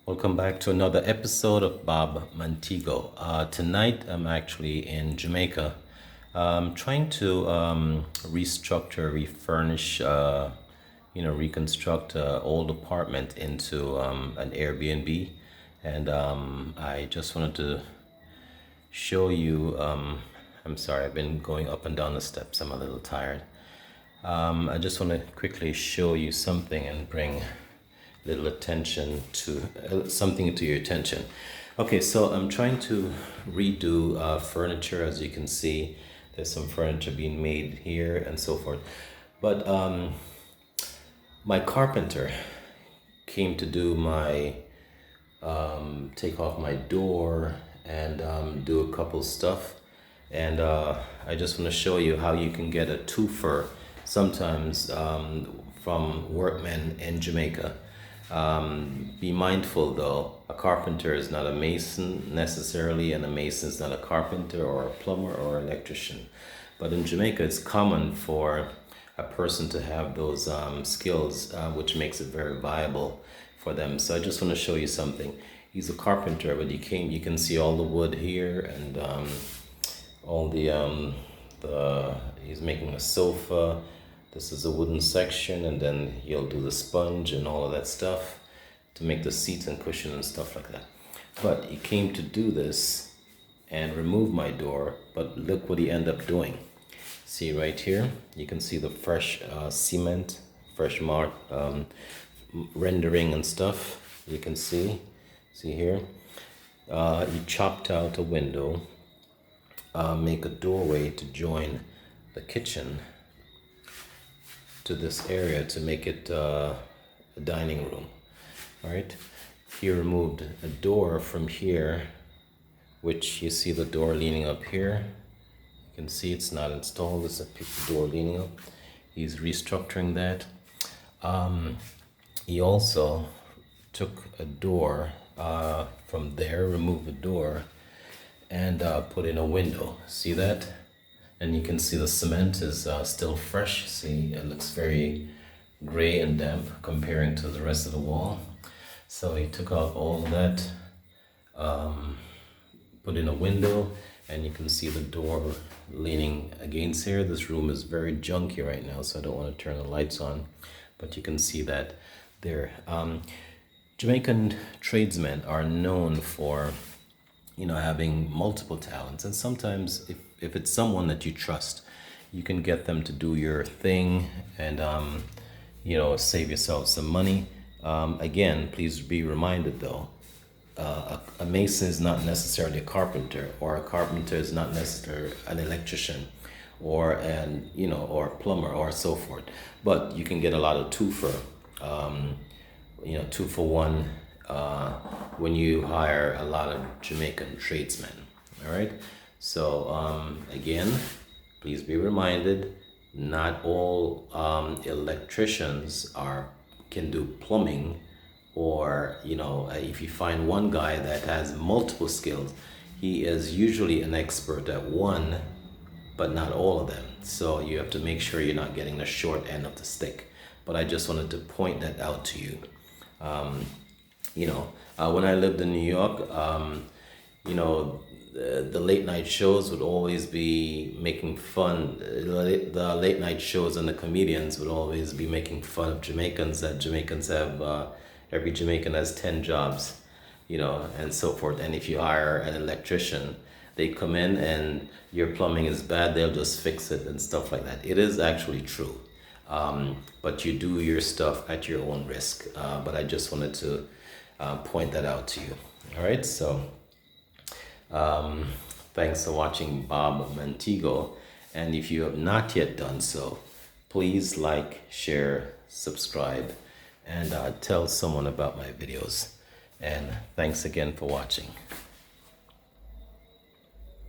Welcome back to another episode of Bob Montego. Tonight I'm actually in Jamaica, trying to restructure, refurnish, reconstruct an old apartment into an Airbnb. And I just wanted to show you. I'm sorry, I've been going up and down the steps. I'm a little tired. I just want to quickly show you something and bring little attention to something to your attention. Okay, so I'm trying to redo furniture. As you can see, there's some furniture being made here and so forth. But my carpenter came to do my take off my door and do a couple stuff. And I just want to show you how you can get a twofer sometimes from workmen in Jamaica. Be mindful though, a carpenter is not a mason necessarily, and a mason is not a carpenter or a plumber or electrician. But in Jamaica, it's common for a person to have those skills, which makes it very viable for them. So I just want to show you something. He's a carpenter, but you can see all the wood here and all he's making a sofa. This is a wooden section, and then he'll do the sponge and all of that stuff to make the seats and cushion and stuff like that. But he came to do this and remove my door, but look what he ended up doing. See right here, you can see the fresh cement, fresh mark rendering and stuff. You can see here. He chopped out a window, make a doorway to join the kitchen to this area to make it a dining room. All right, he removed a door from here, which you see the door leaning up here. You can see it's not installed. It's a door leaning up. He's restructuring that. He also took a door from there, removed the door, and put in a window. See that? And you can see the cement is still fresh. See, it looks very gray and damp comparing to the rest of the wall. So he took out all of that, put in a window, and you can see the door leaning against here. This room is very junky right now, so I don't want to turn the lights on, but you can see that there. Jamaican tradesmen are known for having multiple talents, and sometimes if it's someone that you trust, you can get them to do your thing and save yourself some money. Again, please be reminded though, a mason is not necessarily a carpenter, or a carpenter is not necessarily an electrician, or a plumber or so forth. But you can get a lot of two for one when you hire a lot of Jamaican tradesmen. All right. So again, please be reminded, not all electricians can do plumbing, or if you find one guy that has multiple skills, he is usually an expert at one, but not all of them. So you have to make sure you're not getting the short end of the stick. But I just wanted to point that out to you. When I lived in New York, the late night shows would always be making fun. The late night shows and the comedians would always be making fun of Jamaicans, that Jamaicans have, every Jamaican has 10 jobs, and so forth. And if you hire an electrician, they come in and your plumbing is bad, they'll just fix it and stuff like that. It is actually true. But you do your stuff at your own risk. But I just wanted to point that out to you. All right, so thanks for watching Bob Montego. And if you have not yet done so, please like, share, subscribe, and tell someone about my videos. And thanks again for watching.